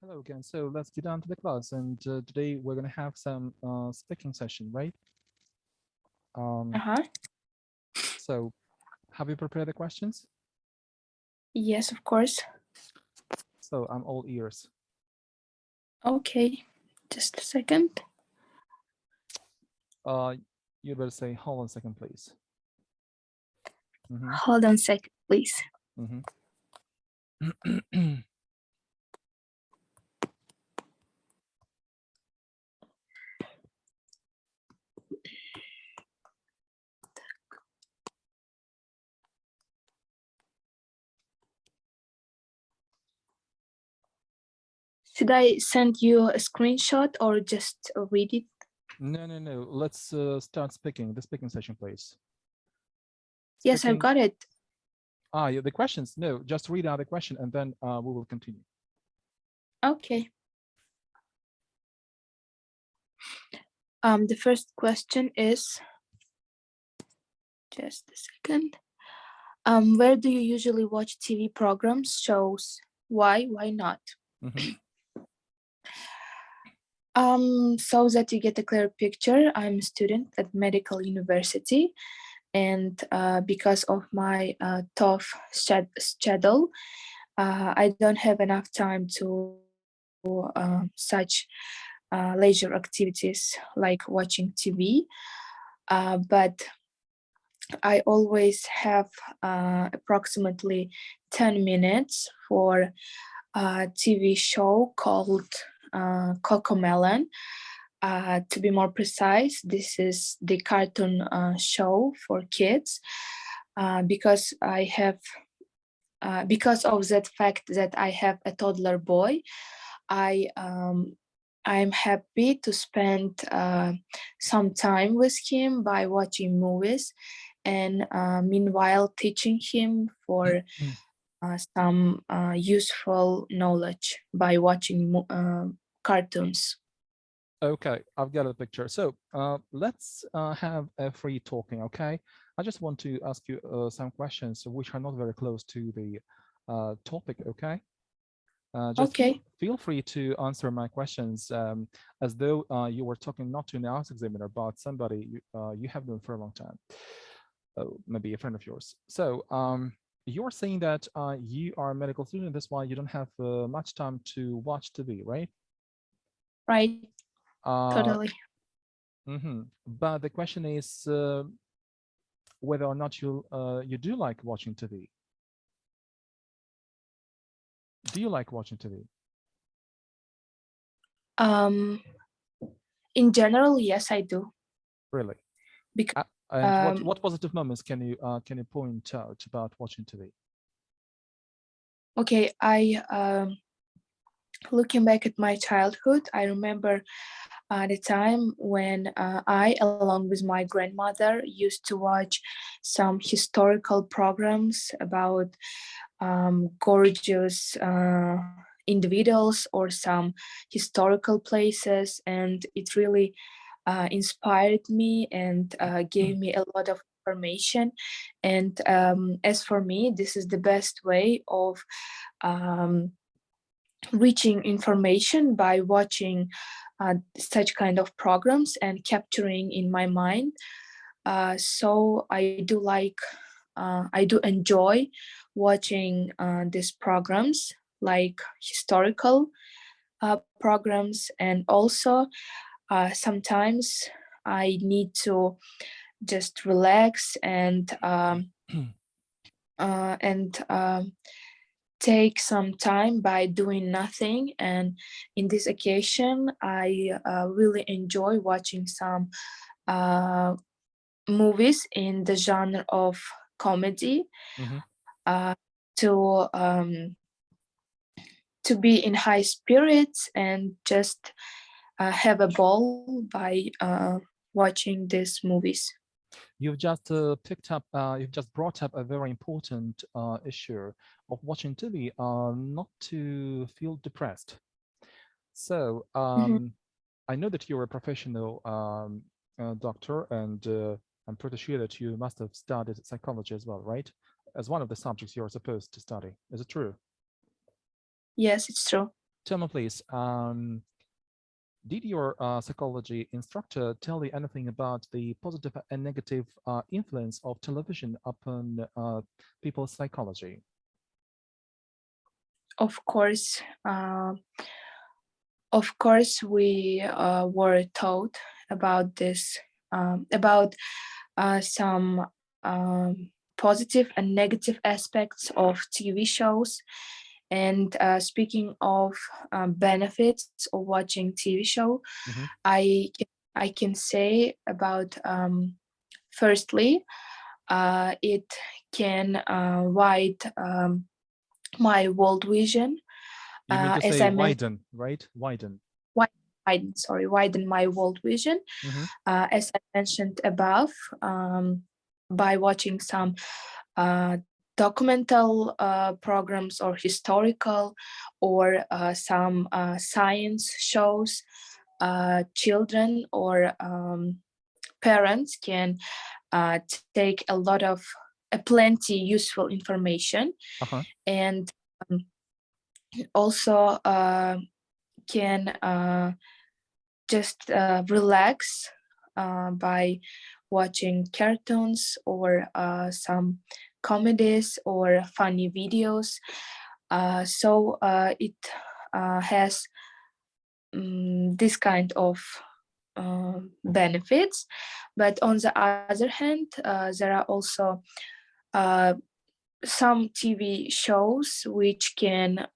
Hello again. So let's get on to the class. And today we're going to have some speaking session, right? Um, Uh-huh. so have you prepared the questions? Yes, of course. So I'm all ears. Okay. Just a second. Uh, you better say, hold on a second, please. Mm-hmm. Hold on a second, please. Mm-hmm. Should I send you a screenshot or just read it? No. Let's start speaking. The speaking session, please. Yes, I've Speaking. got it. Yeah, the questions. No, just read out the question and then we will continue. Okay. The first question is, just a second. Where do you usually watch TV programs, shows? Why not? Mm-hmm. So that you get a clear picture, I'm a student at medical university, and because of my tough schedule, I don't have enough time to such leisure activities like watching TV. But I always have approximately 10 minutes for a TV show called Cocomelon. To be more precise, this is the cartoon show for kids because of that fact that I have a toddler boy. I I'm happy to spend some time with him by watching movies and meanwhile teaching him for some useful knowledge by watching cartoons. Okay, I've got a picture. So let's have a free talking, okay? I just want to ask you some questions which are not very close to the topic, okay? Just Okay. feel free to answer my questions as though you were talking not to an IELTS examiner, but somebody you have known for a long time, maybe a friend of yours. So you're saying that you are a medical student, that's why you don't have much time to watch TV, right? Right. Uh, Totally. But the question is whether or not you do like watching TV. Do you like watching TV? Um, in general, yes, I do. Really? Because And um, what positive moments can you point out about watching TV? okay, I looking back at my childhood, I remember the time when I, along with my grandmother, used to watch some historical programs about gorgeous individuals or some historical places, and it really inspired me and gave me a lot of information. And as for me, this is the best way of um, reaching information by watching such kind of programs and capturing in my mind. So I do enjoy watching these programs like historical programs, and also sometimes I need to just relax and take some time by doing nothing. And in this occasion, I really enjoy watching some uh, movies in the genre of comedy Hmm. uh, to to be in high spirits and just have a ball by watching these movies. You've just you've just brought up a very important issue of watching TV, not to feel depressed. So Mhm. I know that you're a professional doctor, and I'm pretty sure that you must have studied psychology as well, right? As one of the subjects you're supposed to study. Is it true? Yes, it's true. tell me, please, did your psychology instructor tell you anything about the positive and negative influence of television upon people's psychology? Of course, we were taught about this, about some positive and negative aspects of TV shows. And speaking of benefits of watching TV show, Mm-hmm. I can say about firstly, it can widen my world vision. You mean to As say I mentioned, widen, right? Widen. widen my world vision. Mm-hmm. As I mentioned above, by watching some documental programs or historical or some science shows, children or parents can take a lot of plenty useful information, Uh-huh. and um, also can just relax by watching cartoons or some comedies or funny videos. So it has this kind of benefits. But on the other hand, there are also uh, some TV shows which can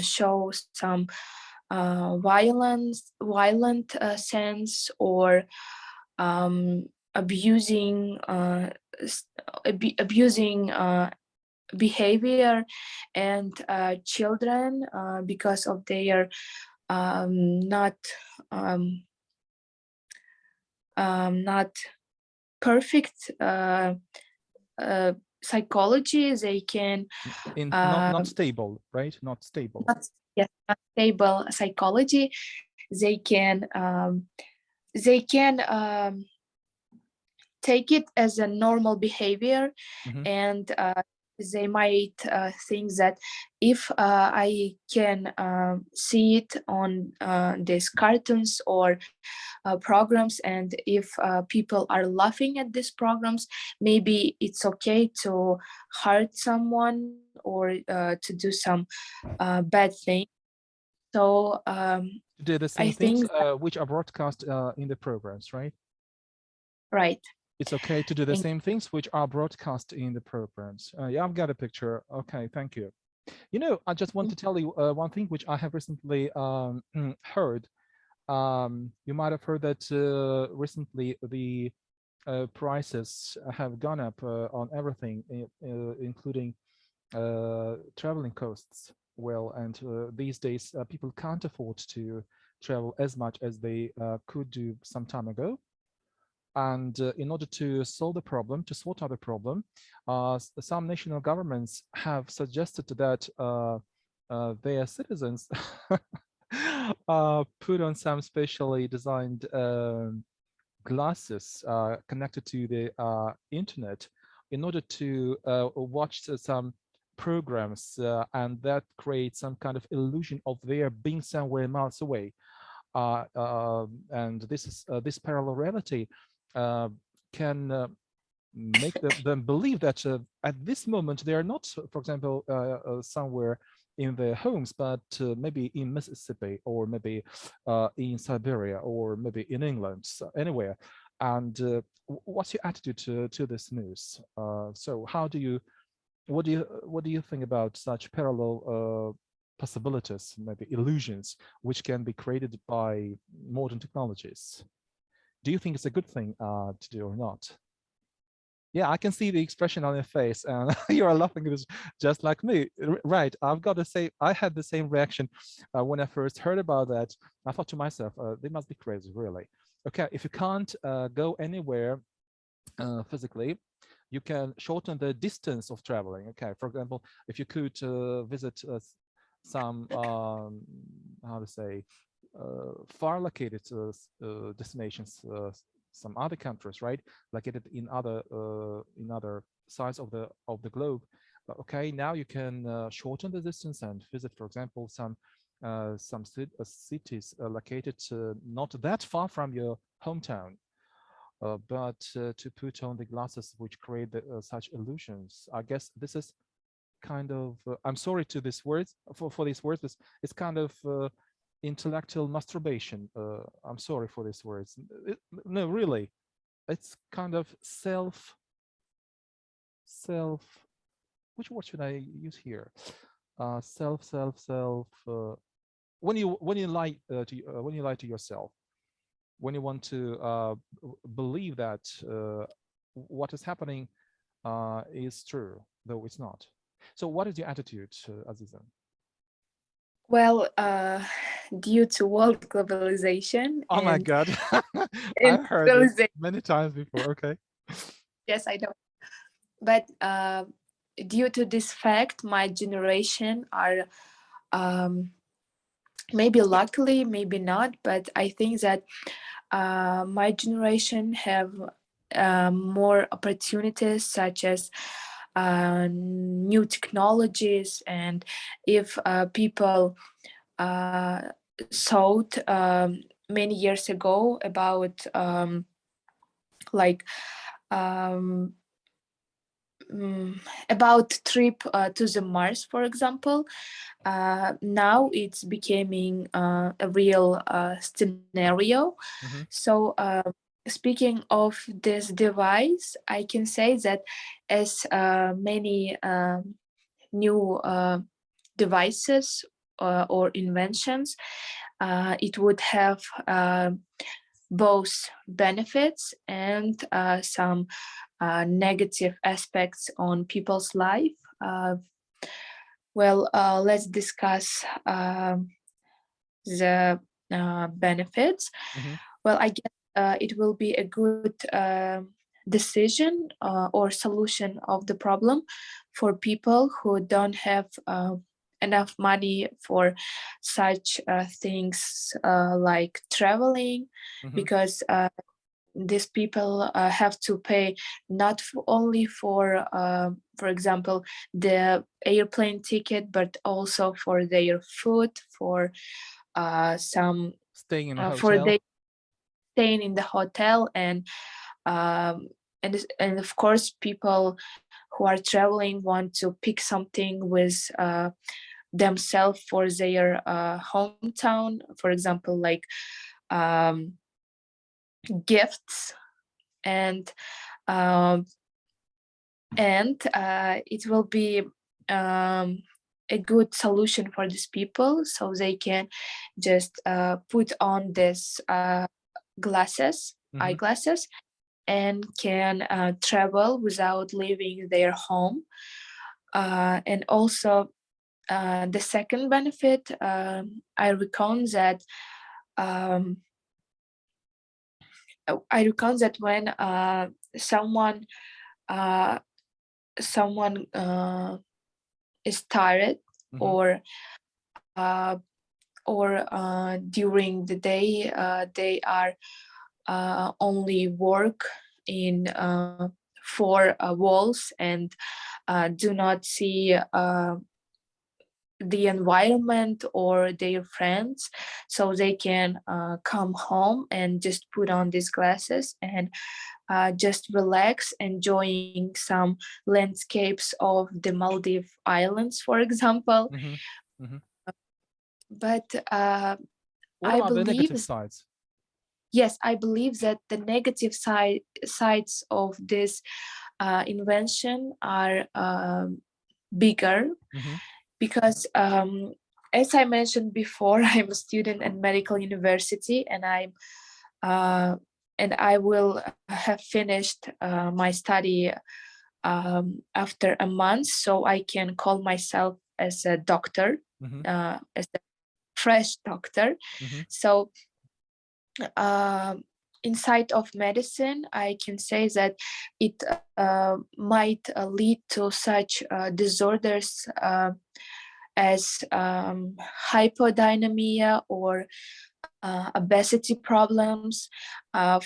show some violent sense, or abusing abusing behavior and children because of their not um, not perfect psychology. They can In uh, not stable, right? Not stable. not, yes, not stable psychology. They can take it as a normal behavior, Mm-hmm. and they might think that if I can see it on these cartoons or programs, and if people are laughing at these programs, maybe it's okay to hurt someone or to do some bad thing. So To do the I same things think that, which are broadcast in the programs, right? right. It's okay to do the Thank same things which are broadcast in the programs. Yeah, I've got a picture. Okay, thank you. You know, I just want you. to tell you one thing which I have recently heard. You might have heard that recently the prices have gone up on everything, including traveling costs. Well, and these days people can't afford to travel as much as they could do some time ago. And in order to solve the problem, to sort out the problem, some national governments have suggested that their citizens put on some specially designed glasses connected to the internet in order to watch some programs, and that creates some kind of illusion of their being somewhere miles away. And this parallel reality uh, can make them believe that at this moment they are not, for example, somewhere in their homes, but maybe in Mississippi, or maybe in Siberia, or maybe in England, so anywhere. And what's your attitude to this news? So how do you, what do you think about such parallel possibilities, maybe illusions, which can be created by modern technologies? Do you think it's a good thing to do or not? Yeah, I can see the expression on your face, and you are laughing just like me. Right. I've got to say, I had the same reaction when I first heard about that. I thought to myself, they must be crazy, really. Okay, if you can't go anywhere physically, you can shorten the distance of traveling. Okay, for example, if you could visit some, how to say, far located destinations, some other countries, right, located in other sides of the globe. Okay, now you can shorten the distance and visit, for example, some some cities located not that far from your hometown, but to put on the glasses which create such illusions. I guess this is kind of, I'm sorry to this words for these words, but it's kind of intellectual masturbation. I'm sorry for these words. No, really, it's kind of self. Which word should I use here? Self. When you lie when you lie to yourself, when you want to believe that what is happening is true, though it's not. So, what is your attitude, Aziza? Well, due to world globalization Oh my and God, I've heard this industrialization, many times before. Okay. yes, I know. But due to this fact, my generation are um, maybe luckily, maybe not, but I think that my generation have more opportunities such as new technologies, and if people thought many years ago about like um, about trip to the Mars, for example. Now it's becoming a real scenario. Mm-hmm. So, speaking of this device, I can say that as many new devices or inventions, it would have both benefits and some negative aspects on people's life. Let's discuss the benefits. Mm-hmm. Well, I guess it will be a good decision or solution of the problem for people who don't have enough money for such things like traveling, Mm-hmm. because these people have to pay not only for example, the airplane ticket, but also for their food, for some Staying in a for hotel. they staying in the hotel, um, and of course people who are traveling want to pick something with themselves for their hometown, for example, like um, gifts, and um, it will be um, a good solution for these people, so they can just put on this glasses Mm-hmm. eyeglasses, and can travel without leaving their home. And also the second benefit, I reckon that um, when someone uh, someone is tired, Mm-hmm. or during the day they are only work in four walls, and do not see the environment or their friends, so they can come home and just put on these glasses and just relax, enjoying some landscapes of the Maldive Islands, for example. Mm-hmm. Mm-hmm. But What I about the negative believe, sides? yes, I believe that the negative sides of this invention are bigger, Mm-hmm. because as I mentioned before, I'm a student at medical university, uh, and I will have finished my study after a month, so I can call myself as a doctor, Mm-hmm. as a fresh doctor. Mm-hmm. So inside of medicine, I can say that it might lead to such disorders as hypodynamia or obesity problems.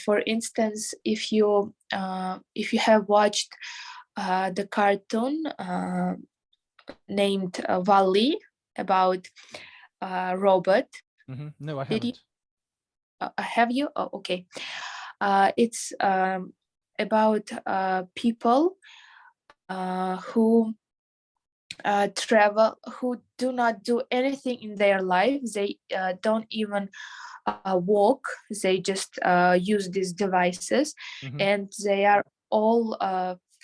For instance, if you have watched the cartoon named Wall-E, about robot. No, I Did you haven't. have you? Oh, okay. It's about people who travel, who do not do anything in their life. They don't even walk. They just use these devices, Hmm. and they are all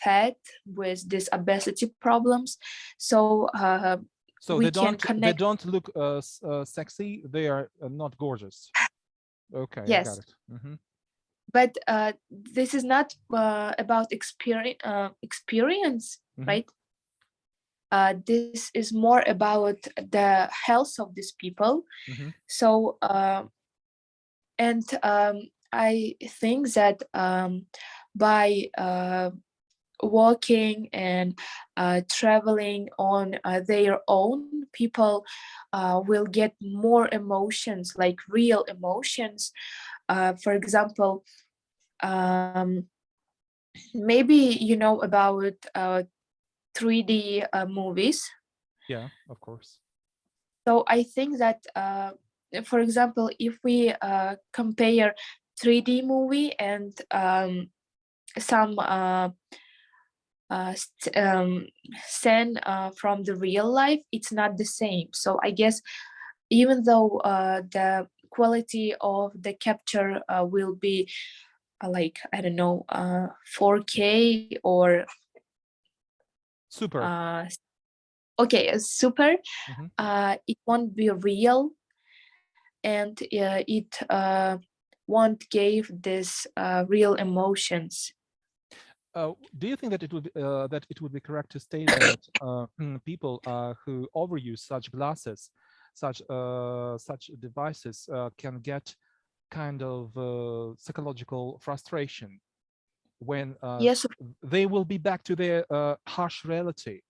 fat with these obesity problems. So So we can they connect. don't look sexy. They are not gorgeous. Okay, I got Yes, it. Hmm. but this is not about experience, Hmm. right? This is more about the health of these people. Hmm. So and I think that by walking and traveling on their own, people will get more emotions, like real emotions. For example, um, maybe you know about 3D movies. Yeah, of course. So I think that, for example, if we compare 3D movie and some scene from the real life, it's not the same. So I guess even though the quality of the capture will be like, I don't know, 4K or Super. uh, okay, super, Hmm. it won't be real, and it won't give this real emotions. Do you think that it would be correct to state that people who overuse such glasses, such devices, can get kind of psychological frustration when Yes, they will be back to their harsh reality,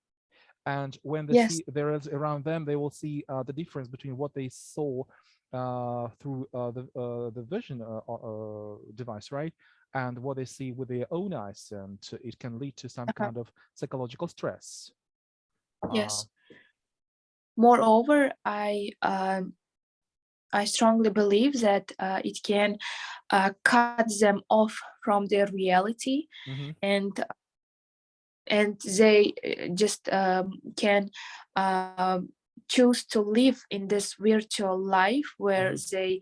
and when they yes, see there is around them, they will see the difference between what they saw through the vision device, right, and what they see with their own eyes, and it can lead to some uh-huh, kind of psychological stress. Uh, yes. Moreover, I strongly believe that it can cut them off from their reality, mhm, and they just can choose to live in this virtual life where mhm, they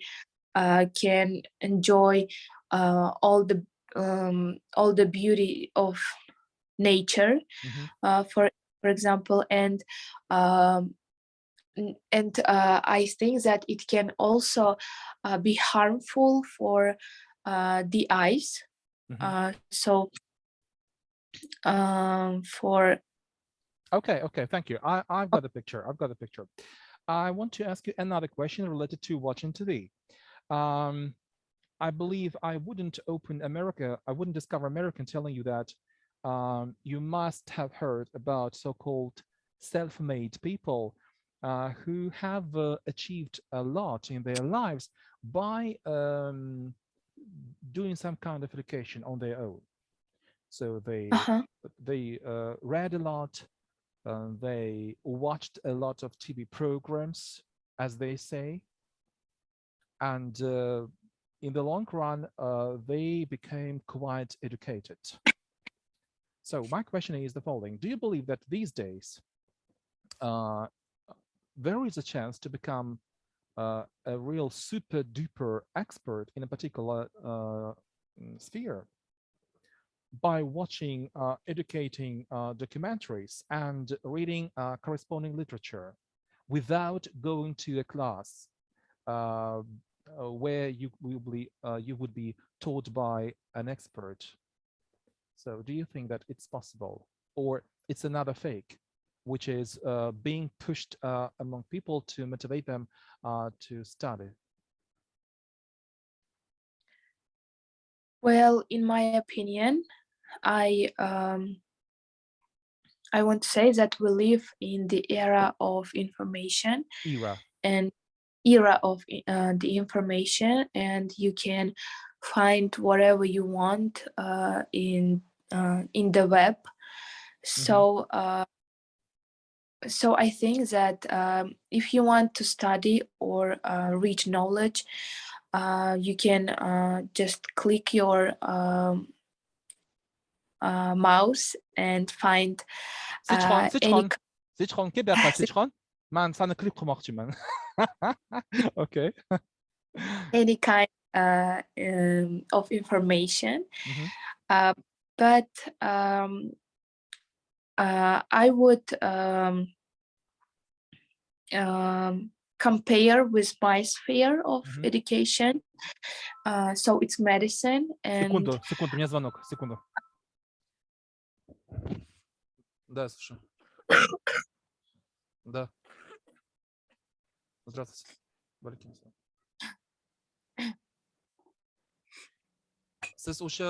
can enjoy all the beauty of nature, mhm. for example, and um, I think that it can also be harmful for the eyes. Mhm. So for Okay, okay, thank you. I've got the picture. I've got the picture. I want to ask you another question related to watching TV. Um, I believe I wouldn't open America, I wouldn't discover America telling you that you must have heard about so-called self-made people who have achieved a lot in their lives by doing some kind of education on their own. So uh-huh. they read a lot, they watched a lot of TV programs, as they say, and in the long run, they became quite educated. So my question is the following: do you believe that these days uh, there is a chance to become a real super duper expert in a particular sphere by watching educating documentaries and reading corresponding literature without going to a class uh, where you would be taught by an expert? So do you think that it's possible, or it's another fake, which is being pushed among people to motivate them to study? Well, in my opinion, I I want to say that we live in the era of information Era. and era of the information, and you can find whatever you want in the web. Hmm. So so I think that if you want to study or reach knowledge, you can just click your mouse and find Sichron, any Sichron, Québec, Sichron. Man, ça ne clip man. Okay. any kind of information. Mhm. But I would compare with my sphere of education. So it's medicine and Секунду, мне звонок, секунду. Да, слушай. Да. Здравствуйте. Валиким ассалам. Siz o'sha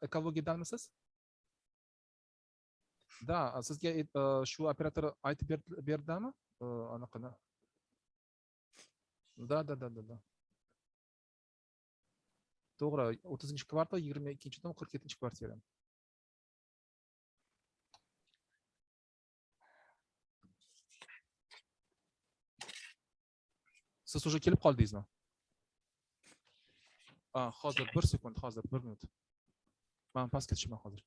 ekologiyadanmisiz? Da, sizga shu operator aytib berdimi? Anaqani. Da. To'g'ri, 30-kvartal, 22-dan 47-kvartira. Siz уже kelib qoldingizmi? Hozir 1 sekund, hozir 1 minut. Men pastga tushaman hozir.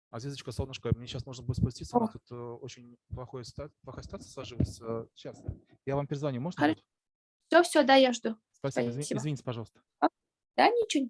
Азизочка, солнышко, мне сейчас нужно будет спуститься, у нас тут очень плохая ситуация сложилась. Сейчас, я вам перезвоню, можно будет? Все, да, я жду. Спасибо, извините, пожалуйста. Да, ничего.